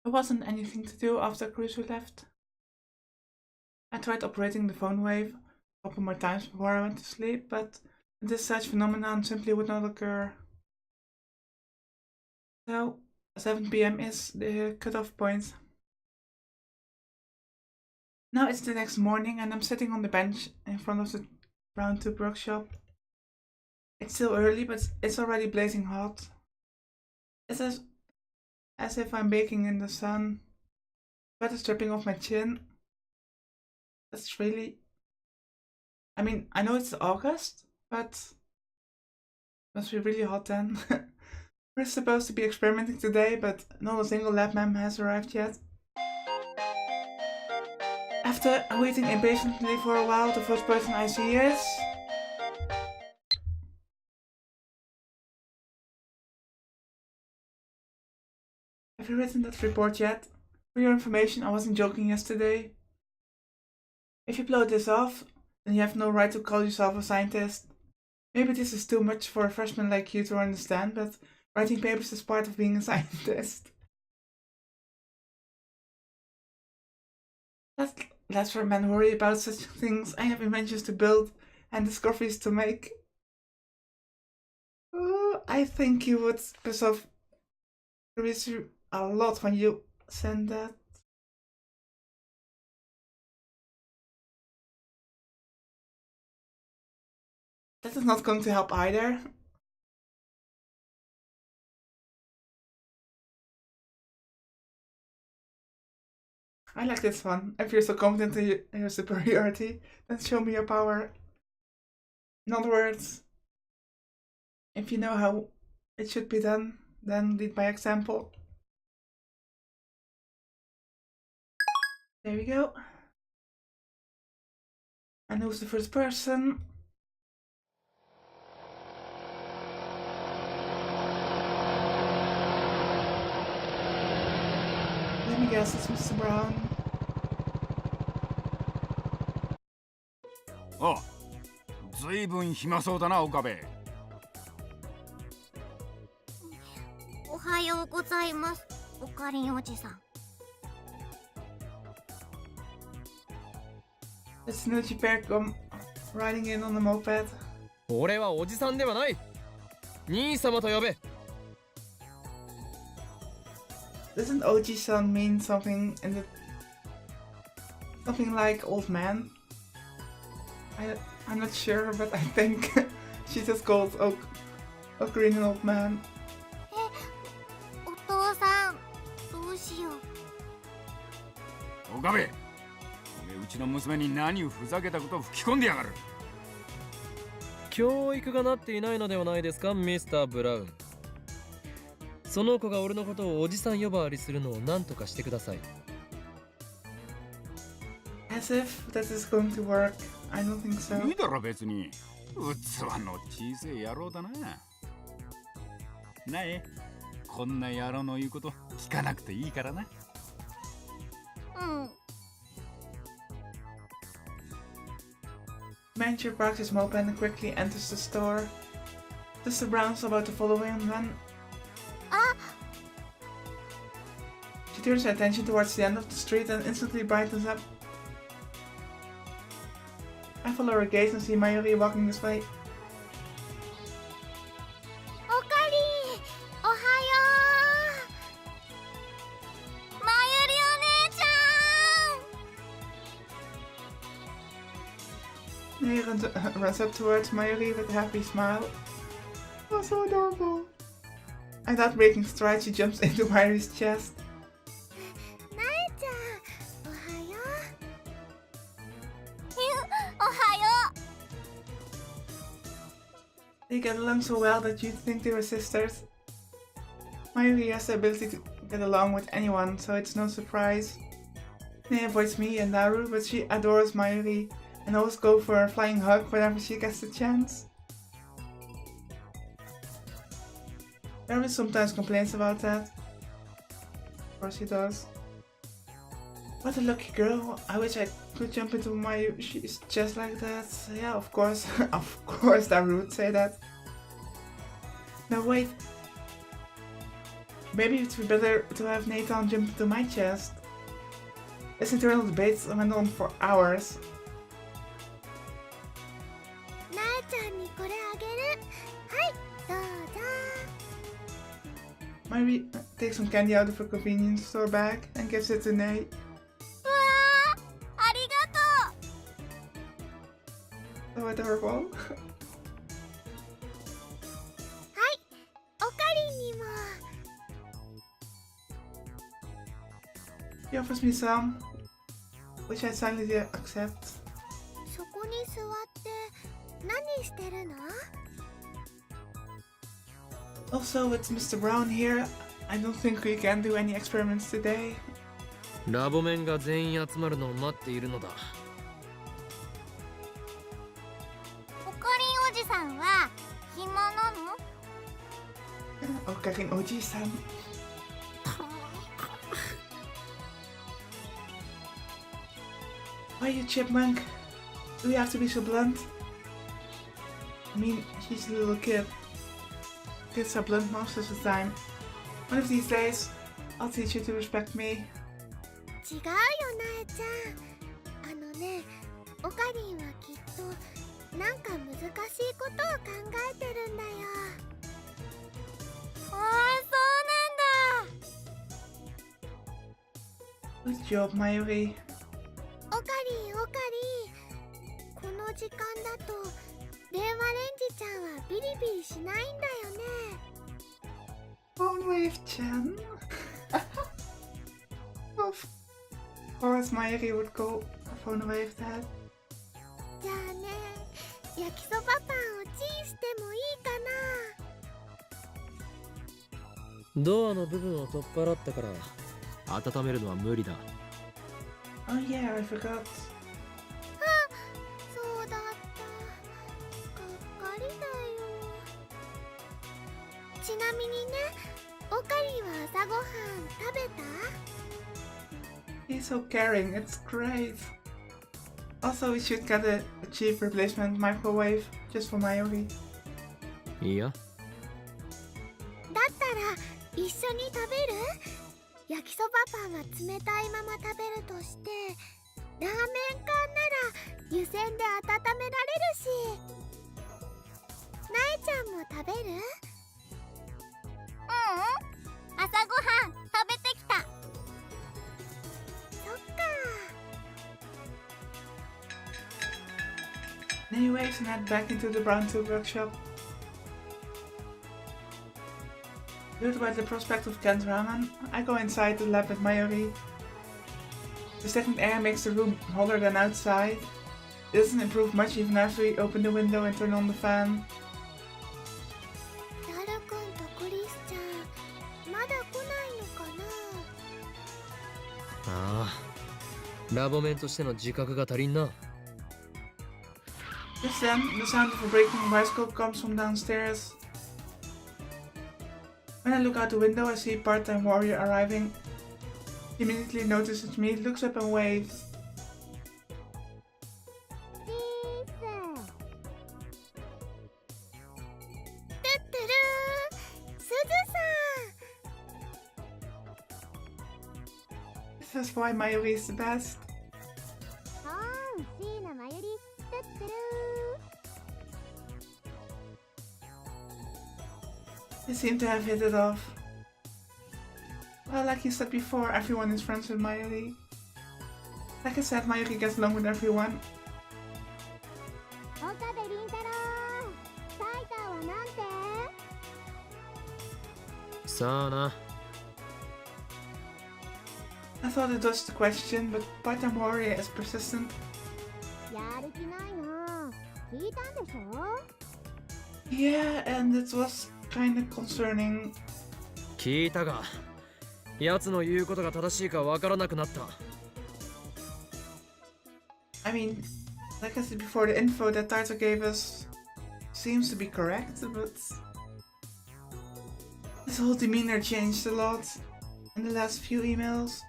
There wasn't anything to do after Crusoe left. I tried operating the phone wave a couple more times before I went to sleep, but this such phenomenon simply would not occur. So, 7 p.m. is the cutoff point. Now it's the next morning and I'm sitting on the bench in front of the brown tube workshop. It's still early, but it's already blazing hot. It's as if I'm baking in the sun. Sweat is dripping off my chin. That's really... I mean, I know it's August, but it must be really hot then. We're supposed to be experimenting today, but not a single lab mem has arrived yet. After waiting impatiently for a while, the first person I see is... Have you written that report yet? For your information, I wasn't joking yesterday. If you blow this off, then you have no right to call yourself a scientist. Maybe this is too much for a freshman like you to understand, but writing papers is part of being a scientist. Let's let men worry about such things. I have inventions to build and discoveries to make. I think you would piss off a lot when you send that. That is not going to help either. I like this one. If you're so confident in your superiority, then show me your power. In other words, if you know how it should be done, then lead by example. There we go. And who's the first person? Let me guess, it's Mr. Brown. Oh, ずいぶん暇そうだな、岡部。おはようございます、おかりんおじさん。The snooty pair come riding in on the moped. 俺はおじさんではない。兄様と呼べ。Doesn't Oji-san mean something in the... something like old man? I'm not sure, but I think she's just called Ocarina Old Man. お父さん、どうしよう。岡部、うちの娘に何をふざけたことを吹き込んでやがる。教育がなっていないのではないですか、ミスター・ブラウン。その子が俺のことをおじさん呼ばわりするのを何とかしてください。As if that is going to work. I don't think so. いいだろ別に。器の小さい野郎だな。なえ、こんな野郎の言うこと聞かなくていいからな。うん。Manager parks his moped and quickly enters the store. Mr. Brown's about to follow him when... She turns her attention towards the end of the street and instantly brightens up. I follow her gaze and see Mayuri walking this way. おかりん、おはよう。まゆりお姉ちゃん。Mayuri runs up towards Mayuri with a happy smile. Oh, so adorable. Without breaking stride, she jumps into Mayuri's chest. なえちゃん、おはよう。おはよう。 They get along so well that you'd think they were sisters. Mayuri has the ability to get along with anyone, so it's no surprise. Nea avoids me and Naru, but she adores Mayuri and always goes for a flying hug whenever she gets the chance. Naru sometimes complains about that. Of course he does. What a lucky girl. I wish I could jump into Mayuri. She's just like that. Yeah, of course. Of course Naru would say that. No, wait. Maybe it would be better to have Nathan jump into my chest. This internal debate went on for hours. なえちゃんにこれあげる。はい、どうぞ。 Maybe takes some candy out of her convenience store bag and gives it to Nate. うわー、ありがとう。 So adorable. はい、おかりんにも。 He offers me some, which I silently accept. そこに座って何してるの？ Also, with Mr. Brown here, I don't think we can do any experiments today. ラボメンが全員集まるのを待っているのだ。おかりんおじさんは暇なの？ Okarin Oji-san. Why you chipmunk? Do you have to be so blunt? I mean, she's a little kid. Kids are blunt most of the time. One of these days, I'll teach you to respect me. 違うよなえちゃん。あのね、おかりんはきっとなんか難しいことを考えてるんだよ。ああ、そうなんだ。 Good job, Mayuri. おかりんおかりん、この時間だと電話レンジちゃんはビリビリしないんだよね。 Phone wave, Chan. Of course, Mayuri would go phone wave that. じゃあね、焼きそばパンをチンしてもいいかな。ドアの部分を取っ払ったから温めるのは無理だ。Oh yeah, I forgot. そうだった。がっかりだよ。ちなみにね、おかりんは朝ごはん食べた？ He's so caring, it's great. Also, we should get a cheap replacement microwave just for Mayuri. いいや。だったら一緒に食べる？焼きそばパンは冷たいまま食べるとして、ラーメン缶なら湯煎で温められるし。なえちゃんも食べる？朝ごはん食べてきた。そっか。 Anyways, and head back into the Brown Tube workshop. Lured by the prospect of canned ramen, I go inside the lab with Mayuri. The stagnant air makes the room hotter than outside. It doesn't improve much even after we open the window and turn on the fan. ダルくんとクリスちゃん、まだ来ないのかな？ああ、ラボメンとしての自覚が足りんな。 Just then, the sound of a breaking bicycle comes from downstairs. When I look out the window, I see part-time warrior arriving. He immediately notices me, looks up and waves. ピース。トゥットゥルー、すずさん。 This is why Mayuri is the best. 椎名まゆり、トゥットゥルー。 They seem to have hit it off. Well, like you said before, everyone is friends with Mayuri. Like I said, Mayuri gets along with everyone. 岡部倫太郎、タイターはなんて？さあな。 I thought it was the question, but part-time warrior is persistent. やる気ないの。聞いたんでしょ？ Yeah, and it was kinda concerning. 聞いたが、奴の言うことが正しいかわからなくなった。 I mean, like I said before, the info that Taito gave us seems to be correct, but his whole demeanor changed a lot in the last few emails.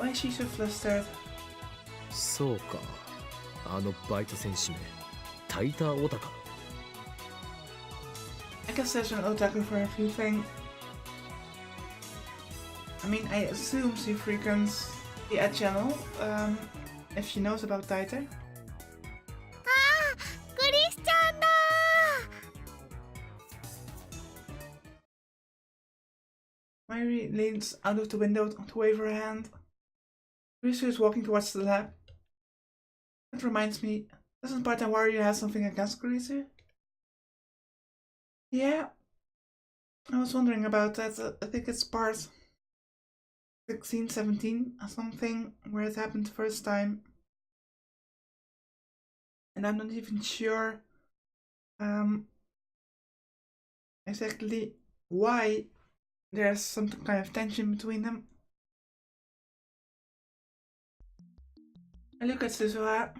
Why is she so flustered? そうか。あのバイト選手名、タイターオタカ。I guess there's an otaku for everything. I mean, I assume she frequents the ad channel, if she knows about Taiter. クリスチャンだ。 Mary leans out of the window to wave her hand. Risu is walking towards the lab. That reminds me, doesn't Part-Time Warrior have something against Kurisu? Yeah, I was wondering about that. I think it's part 16, 17, or something, where it happened the first time. And I'm not even sure exactly why there's some kind of tension between them. I look at Suzuha.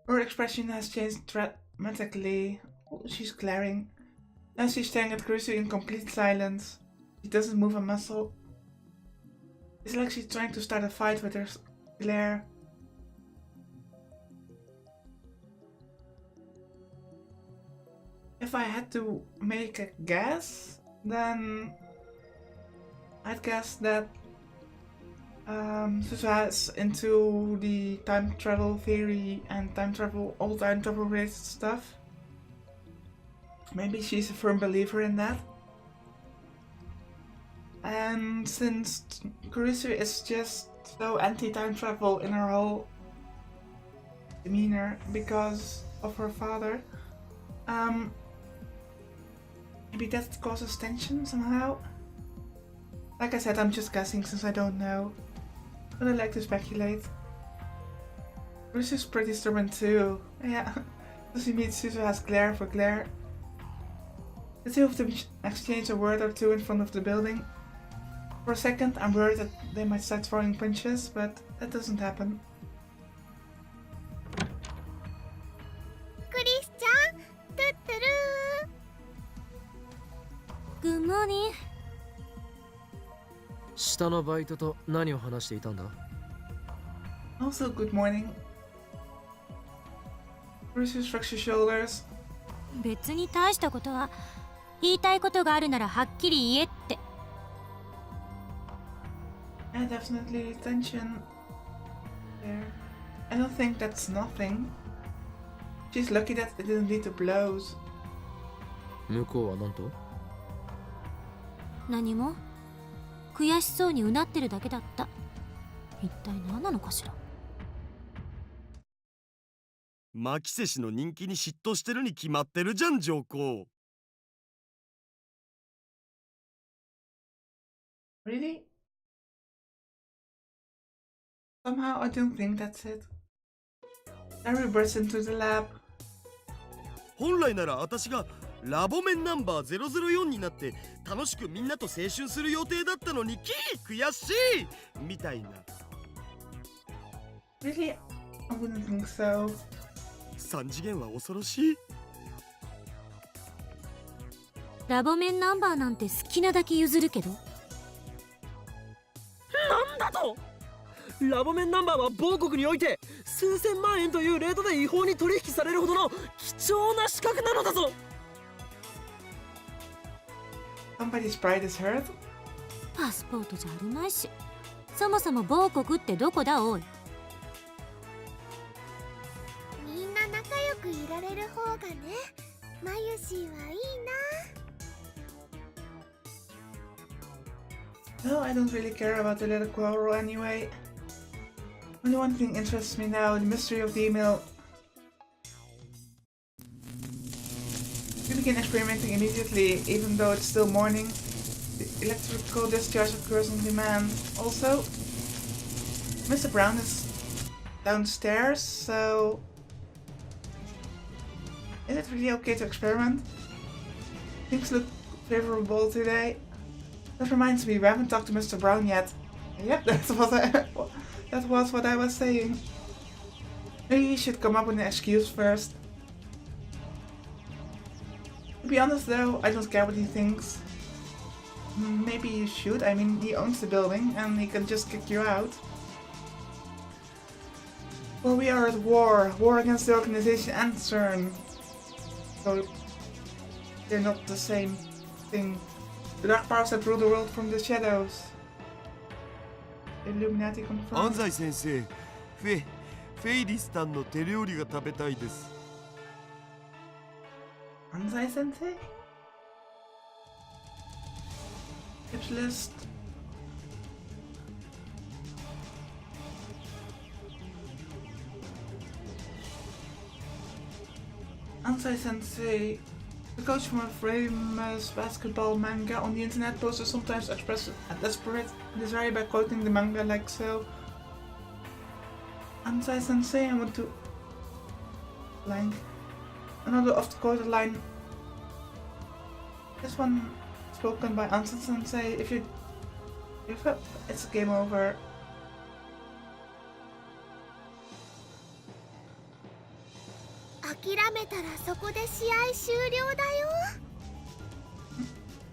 Her expression has changed dramatically. She's glaring. Now she's staring at Kurisu in complete silence. She doesn't move a muscle. It's like she's trying to start a fight with her glare. If I had to make a guess, then I'd guess that Suzuha is into the time travel theory and all time travel related stuff. Maybe she's a firm believer in that. And since Kurisu is just so anti-time travel in her whole demeanor because of her father, maybe that causes tension somehow. Like I said, I'm just guessing since I don't know, but I like to speculate. Kurisu's pretty stubborn too. Yeah, does he meet Suzuha's glare for glare? The two of them exchange a word or two in front of the building. For a second, I'm worried that they might start throwing punches, but that doesn't happen. Chris-chan, tutturu. Good morning. 下のバイトと何を話していたんだ？ Also, good morning. Kurisu shrugs her shoulders. 別に大したことは、言いたいことがあるならはっきり言えって。Yeah, definitely tension there. I don't think that's nothing. She's lucky that it didn't lead to blows. 向こうは何と？何も。悔しそうにうなってるだけだった。一体何なのかしら。牧瀬氏の人気に嫉妬してるに決まってるじゃん、上皇。Really? Somehow I don't think that's it. Harry bursts into the lab. 本来なら私がラボメンナンバー004になって楽しくみんなと青春する予定だったのに悔しいみたいな。Really? I wouldn't think so. 3次元は恐ろしい。ラボメンナンバーなんて好きなだけ譲るけど。なんだと！ラボメンナンバーは某国において数千万円というレートで違法に取引されるほどの貴重な資格なのだぞ。Somebody's pride is hurt? パスポートじゃあるまいし。そもそも某国ってどこだおい。みんな仲良くいられる方がね。マユシーはいいな。No, I don't really care about the little quarrel anyway. Only one thing interests me now, the mystery of the email. We begin experimenting immediately, even though it's still morning. The electrical discharge occurs on demand. Also, Mr. Brown is downstairs, so... Is it really okay to experiment? Things look favorable today. That reminds me, we haven't talked to Mr. Brown yet. Yep, that was what I was saying. Maybe you should come up with an excuse first. To be honest though, I don't care what he thinks. Maybe you should, I mean he owns the building and he can just kick you out. Well, we are at war. War against the organization and CERN. So they're not the same thing. The dark powers that rule the world from the shadows. Illuminati 安 confirmed. 西先生、フェイリスタンの手料理が食べたいです。 Ansai Sensei? Tips list. Ansai Sensei, the coach from a famous basketball manga on the internet, posters sometimes express a desperate desire by quoting the manga like so. Ansai Sensei, I want to blank. Another oft-quoted line. This one spoken by Ansai Sensei. If you give up, it's game over.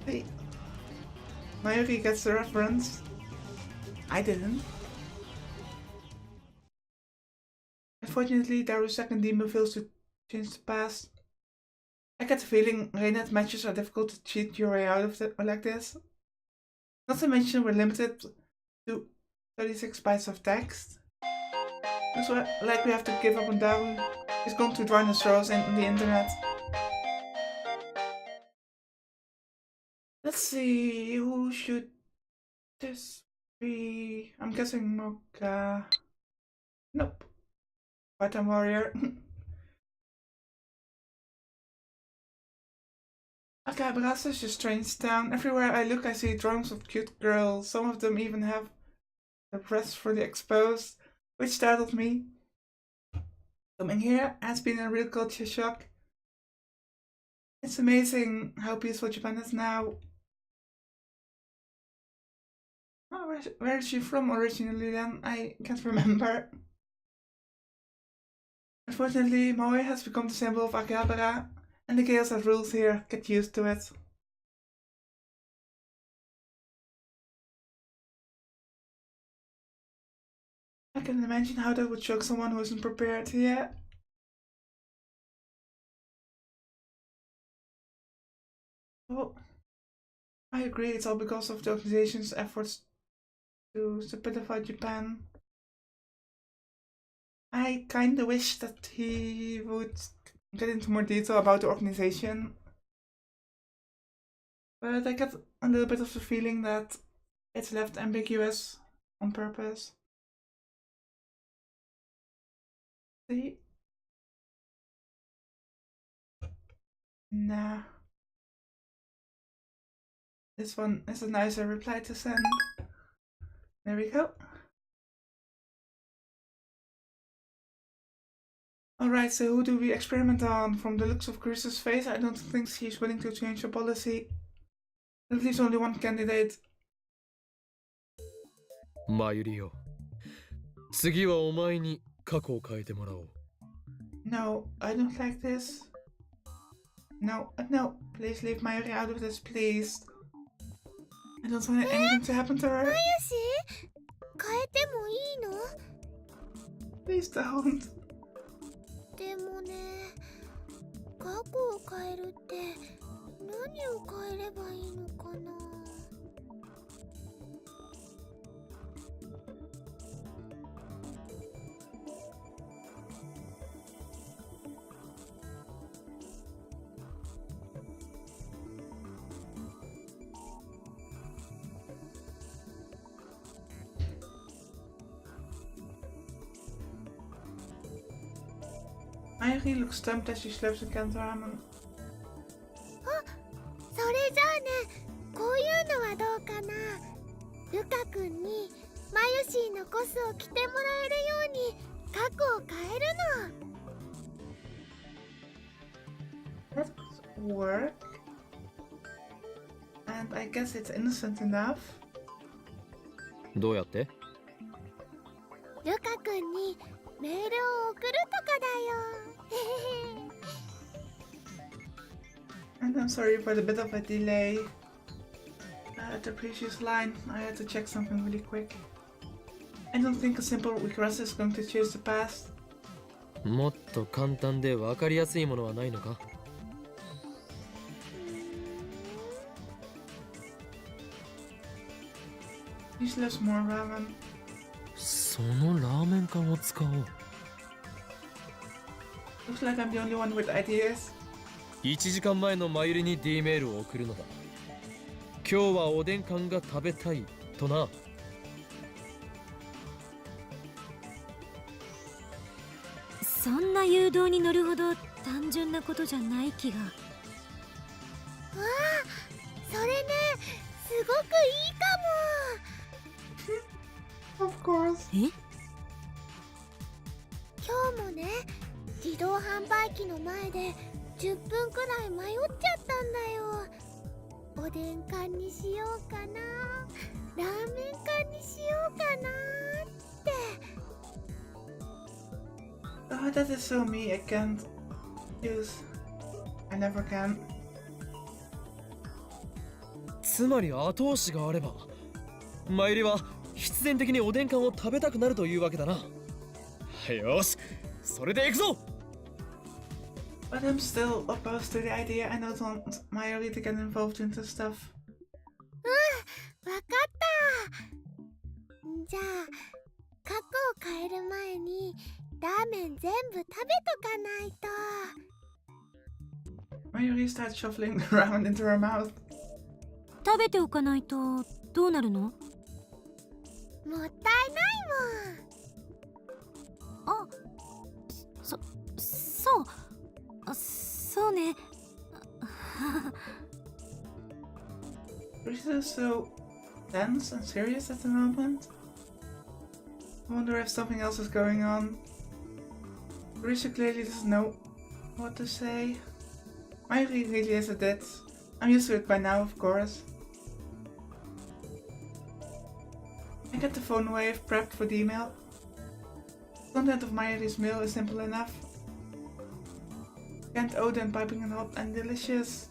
Hey, Mayuri gets the reference. I didn't. Unfortunately, Daru's second demon fails to change the past. I get the feeling Reinhardt matches are difficult to cheat your way out of like this. Not to mention we're limited to 36 bytes of text. That's why, like, we have to give up on Daru. He's gone to dinosaurs and the internet. Let's see, who should this be? I'm guessing Moeka. Nope. Part-time warrior. Okay, Brass is a strange town. Everywhere I look I see drawings of cute girls. Some of them even have their breasts fully exposed, which startled me. Coming here has been a real culture shock. It's amazing how peaceful Japan is now. Oh, where is she from originally then? I can't remember. Unfortunately, Moe has become the symbol of Akihabara, and the chaos that rules here. Get used to it. I can imagine how that would shock someone who isn't prepared yet. Oh, I agree, it's all because of the organization's efforts to stupidify Japan. I kinda wish that he would get into more detail about the organization. But I get a little bit of the feeling that it's left ambiguous on purpose. See? Nah. This one is a nicer reply to send. There we go. Alright, so who do we experiment on? From the looks of Chris's face, I don't think she's willing to change her policy. At least only one candidate. マユリよ。次はお前に過去を変えてもらおう。No, I don't like this. No, no, please leave Mayuri out of this, please. I don't want anything to happen to her. マユシ変えてもいいの？ Please don't. でもね、過去を変えるって何を変えればいいのかな。Mayuri looks stumped as she slurps a canned ramen. あ、それじゃあね、こういうのはどうかな。ルカ君にマユシーのコスを着てもらえるように過去を変えるの。 That work. And I guess it's innocent enough. どうやって？ルカ君にメールを送るとかだよ。And I'm sorry for the bit of a delay. At the previous line, I had to check something really quick. I don't think a simple request is going to change the past. もっと簡単で分かりやすいものはないのか？ Useless more ramen. そのラーメン缶を使おう。 Looks like I'm the only one with ideas. 1時間前のマユリに D メールを送るのだ。今日はおでん缶が食べたいとな。そんな誘導に乗るほど単純なことじゃない気が。わあ、それね、すごくいいかも。 Of course. え？今日もね、自動販売機の前で10分くらい迷っちゃったんだよ。おでん缶にしようかな、ラーメン缶にしようかなって。 Oh, that is so me. I can't use. I never can. つまり後押しがあれば、マユリは必然的におでん缶を食べたくなるというわけだな。よし、それで行くぞ。 But I'm still opposed to the idea. I don't want Mayuri to get involved into stuff. わかった。じゃあ過去を変える前にラーメン全部食べとかないと。 Mayuri starts shuffling the ramen into her mouth. 食べておかないとどうなるの？もったいないもん。あ、そうね。Risa is so tense and serious at the moment. I wonder if something else is going on. Risa clearly doesn't know what to say. Mayuri really is a ditz. I'm used to it by now, of course. I get the phone wave prepped for the email. The content of Mayuri's mail is simple enough. Canned Odin piping hot and delicious.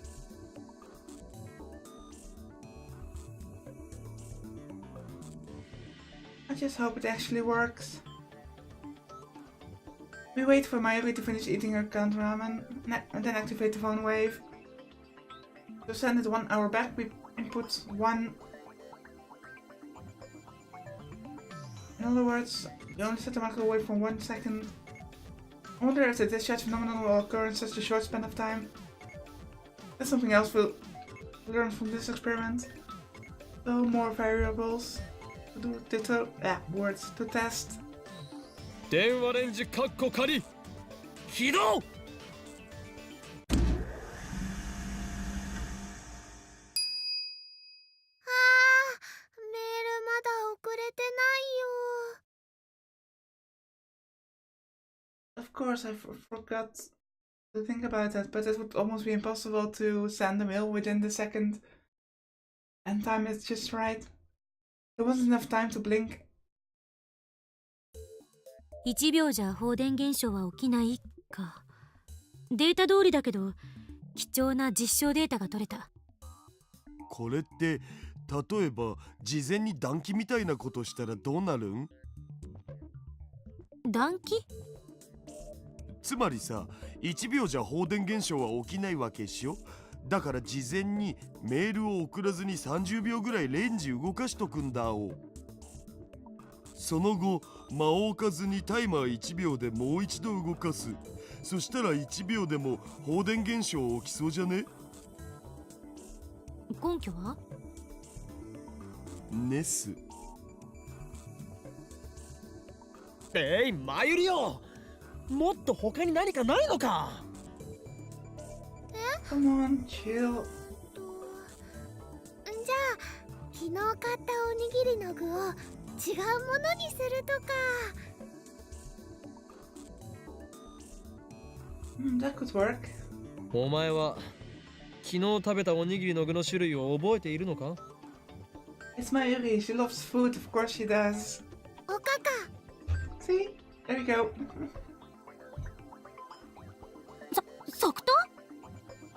I just hope it actually works. We wait for Mayuri to finish eating her canned ramen and then activate the phone wave. To send it 1 hour back, we input 1. In other words, we only set the microwave for 1 second. I wonder if the discharge phenomenon will occur in such a short span of time. That's something else we'll learn from this experiment. So more variables to do words to test. 電話レンジカッコ仮起動。あー、メールまだ送れてないよ。 Of course, I forgot to think about that, but it would almost be impossible to send a mail within the second. And time is just right. There wasn't enough time to blink. 1秒じゃ放電現象は起きないか。データ通りだけど貴重な実証データが取れた。これって例えば事前に暖気みたいなことしたらどうなるん？暖気？つまりさ、1秒じゃ放電現象は起きないわけっしょ。だから事前にメールを送らずに30秒ぐらいレンジ動かしとくんだお。その後間を置かずにタイマー1秒でもう一度動かす。そしたら1秒でも放電現象起きそうじゃね？根拠は？ネス。マユリよ、もっと他に何かないのか？ Come on, chill. じゃあ昨日買ったおにぎりの具を違うものにするとか。That could work. お前は昨日食べたおにぎりの具の種類を覚えているのか？ It's Mayuri. She loves food. Of course she does. おかか。 See? There you go. 即答？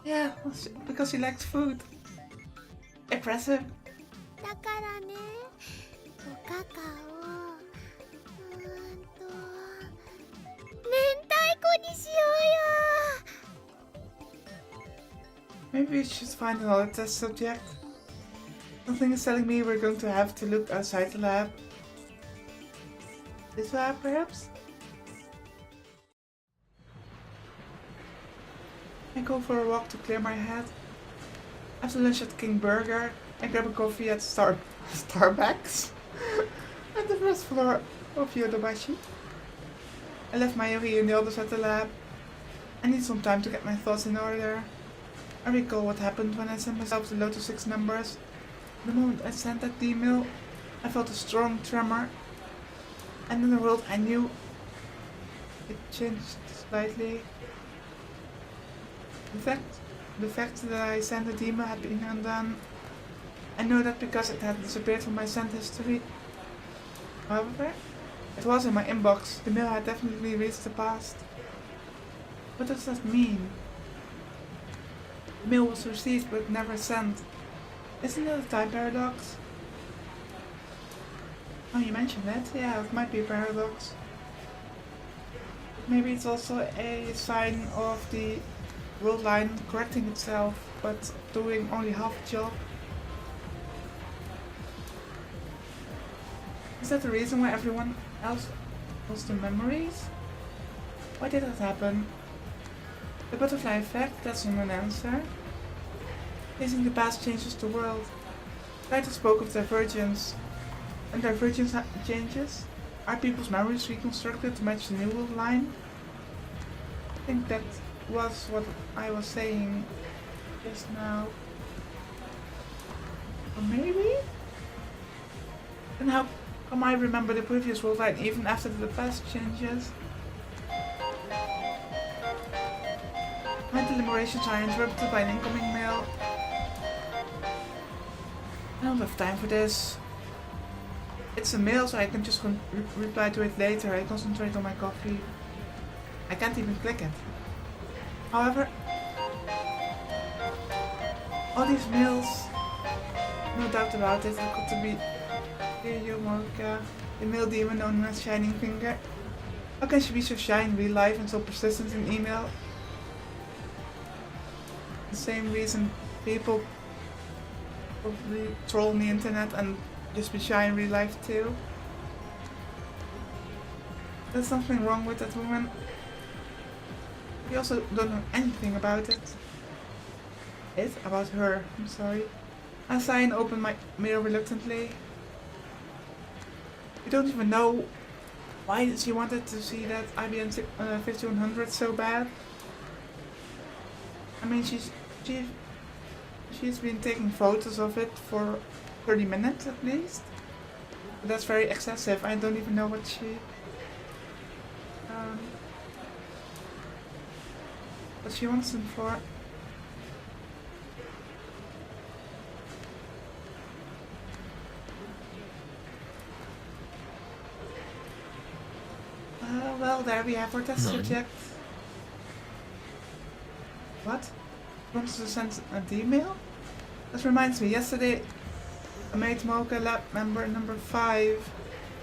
Yeah, because she likes food. Impressive. だからね、おかかを明太にしよ Maybe we should find another test subject. Something is telling me we're going to have to look outside the lab. This lab, perhaps? I go for a walk to clear my head. After lunch at King Burger, I grab a coffee at Starbucks at the first floor of Yodobashi. I left Mayuri and the others at the lab. I need some time to get my thoughts in order. I recall what happened when I sent myself the Lotus 6 numbers. The moment I sent that email, I felt a strong tremor. And in the world I knew, it changed slightly. The fact that I sent the email had been undone. I know that because it had disappeared from my sent history. However, it was in my inbox. The mail had definitely reached the past. What does that mean? The mail was received but never sent. Isn't that a time paradox? Oh, you mentioned it. Yeah, it might be a paradox. Maybe it's also a sign of the world line correcting itself, but doing only half a job. Is that the reason why everyone else lost their memories? Why did that happen? The butterfly effect, that's not an answer. Facing the past changes the world. Writer spoke of divergence. And divergence changes? Are people's memories reconstructed to match the new world line? I think that was what I was saying just now. Or maybe? Then how come I remember the previous world line even after the past changes? My deliberations are interrupted by an incoming mail. I don't have time for this. It's a mail, so I can just reply to it later. I concentrate on my coffee. I can't even click it. However, all these mails, no doubt about it, have got to be Dear Moeka, the mail demon known as Shining Finger. How can she be so shy in real life and so persistent in email? The same reason people probably troll on the internet and just be shy in real life too. There's something wrong with that woman. We also don't know anything about it. About her, I'm sorry. I sigh and open my mail reluctantly. We don't even know why she wanted to see that IBM 5100 so bad. I mean, she's been taking photos of it for 30 minutes at least. But that's very excessive. I don't even know what she wants them for. Well, there we have our test subject. What? Wants to send an email? That reminds me, yesterday I made Moeka lab member number 5.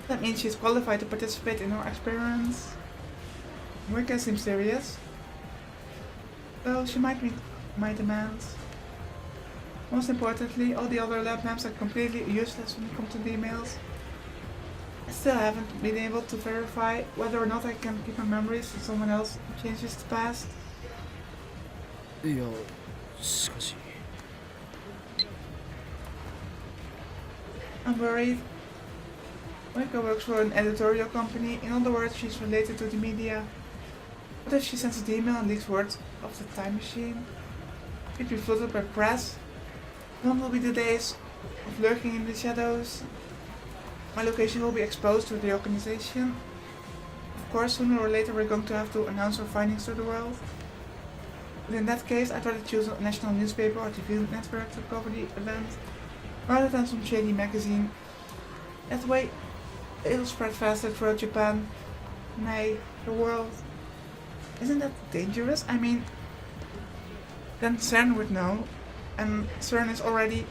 That means she's qualified to participate in our experiments. Moeka seems serious. Well, she might meet my demands. Most importantly, all the other lab members are completely useless when it comes to the emails. I still haven't been able to verify whether or not I can keep my memories if someone else changes the past. いや、しかし。 I'm worried. Moeka works for an editorial company. In other words, she's related to the media. What if she sends an email and leaks words of the time machine? It'd be flooded by press. Gone will be the days of lurking in the shadows. My location will be exposed to the organization. Of course, sooner or later we're going to have to announce our findings to the world. But in that case, I'd rather choose a national newspaper or TV network to cover the event, rather than some shady magazine. That way, it'll spread faster throughout Japan. Nay, the world. Isn't that dangerous? I mean, then CERN would know, and CERN is already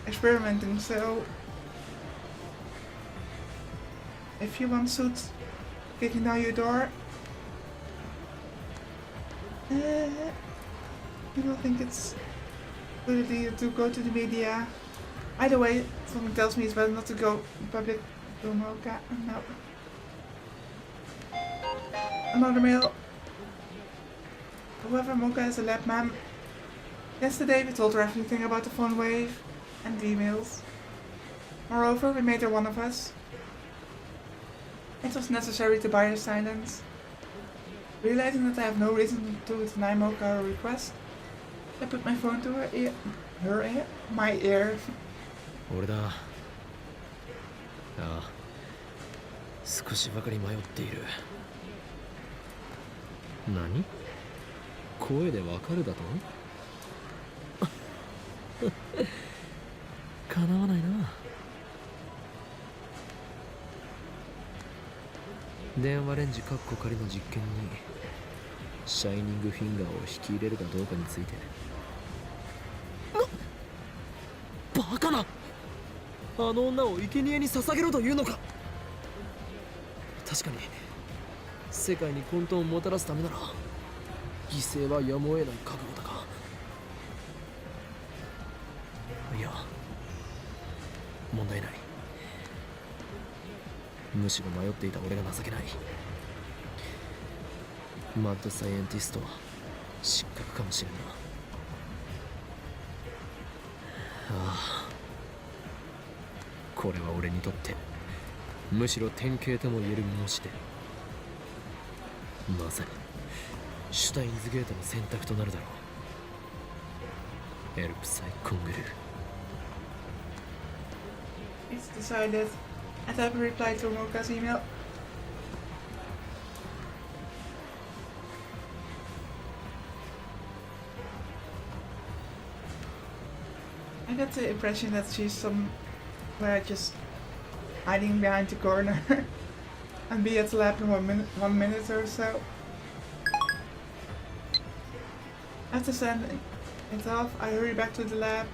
experimenting, so if you want suits kicking down your door, People think it's a good idea to go to the media. Either way, something tells me it's better not to go in public to Moeka. No. Another mail. Whoever Moeka is a lab ma'am. Yesterday we told her everything about the phone wave and the emails. Moreover, we made her one of us. It was necessary to buy her silence. Realizing that I have no reason to deny Moeka her request, I put my phone to my ear. 俺だ。ああ、少しばかり迷っている。何？声でわかるだと？叶わないな。電話レンジカッコ仮の実験にシャイニングフィンガーを引き入れるかどうかについて。バカな！あの女を生贄に捧げろというのか。確かに世界に混沌をもたらすためなら犠牲はやむを得ない覚悟だが、いや問題ない。むしろ迷っていた俺が情けない。マッドサイエンティストは失格かもしれんな。ああ、これは俺にとってむしろ典型とも言える模試で、まさにシュタインズゲートの選択となるだろう。エルプサイコングルー。 It's decided. I type a reply to Moeka's email. I got the impression that she's somewhere just hiding behind the corner and be at the lab in 1 minute or so. After sending it off, I hurry back to the lab.